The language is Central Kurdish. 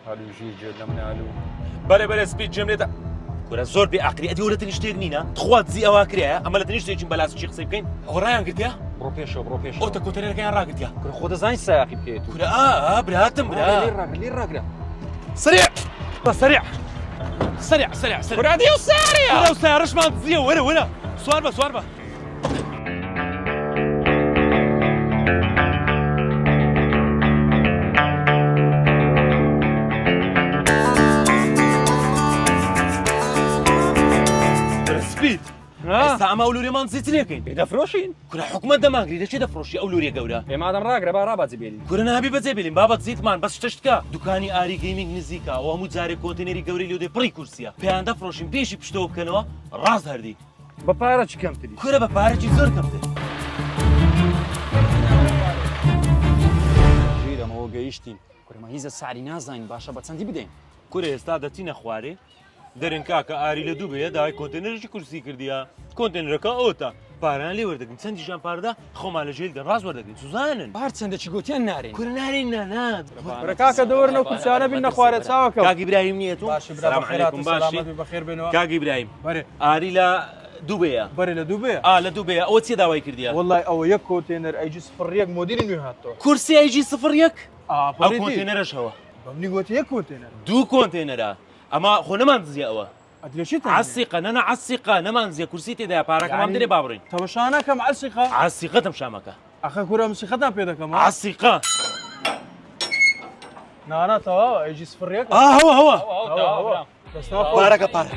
هەلوژی جێ لە منالو بەرە سپید جێم لێتە کورە زۆر بێ عەقلی ئەدی وەرە تەنیشت شتێک نینە خوات زی ئەوا کرایە ئەمە لە تەنیشت شتێکین بەلاس چی قسەی بکەین ئەوە ڕایان گرتیا بڕۆ پێشەوە ئۆتە کۆنتێنەرەکەیان ڕاگرتیا کورە خۆ دەزانی سایاقی بکەیت کورە براتم لێ ڕاگرە سريع سريع کورادی و ساریا كرة وسيارش ما تزيه ولا سوار با سپید ئێستا ئەمە ئەولوریەمان زیترێکین دەفرۆشین کورە حکومەت دەماگری دەچێ دەفرۆشی ئەولوریە گەورە ئێمادەم ڕاگرە با ڕابەجێ بێنین کورە نابی بەجێ بێنین بابەت زیتمان بەس شتشتکە دوکانی ئاری گەیمینگ نزیکە و هەموو جارێک کۆنتێنەری گەورەی لێودێ پڕی کورسیە پێیان دەفرۆشین پێشی پشتەوە بکەنەوە ڕاست هەردی بە پارە چ کەمتری کورە بە پارەکی زۆر کەمتر ژیرەمەوە گەیشتین کورەمە هیزە ساری نازانین باشە بە چەندی بدەین کورە ئێستا دەچینە خوارێ دەرن کاکە ئاری لە دوو بەیە داوای کۆنتێنەرێکی کورسی کردیە کۆنتێنەرەکە ئەوتە پاران لێ وەردەگرین چەندیشان پاردا خۆمان لە ژێل ڕاست وەردەگرین سوزانن بار چەندێکی گوتیان نارێن کورە نارین نانات برە کاکە دەوەرنەوە کورسیانە بین نەخوارە چاوەکە کاکی براهیم نییە تو باشە برا بەخێرات و سەلامەت بەخێر بێنەوە کاکی براهیم بەرێ ئاری لە دوو بەیە بەرێ لە دوو بێ لە دوو بەیە ئەوە چێ داوای کردیە وەڵای ئەوە یەک کۆنتێنەر ئەیجی سفر یەک مۆدیلی نوێ هاتەوە کورسی ئەیجی سفر یەک ئەو ئەو کۆنتێنەرەش هەوە بەمنی گوتی یەک کۆنتێنەر دوو کۆنتێنەرە ئەمە خۆ نەمان دزیە ئەوە ئەدلێشیت عسیقە نەنا عسیقە نەمان زیە کورسی تێدایە پارەکەمان درێ بابڕین تەمەشانەکەم عسیقە عسیقەتم شامەکە ئەخە کورە مسیخەتان پێ دەکەم عسیقە ناناتەوە ئەیجی سفر یەک هەوە دەستناو پارەکە پارە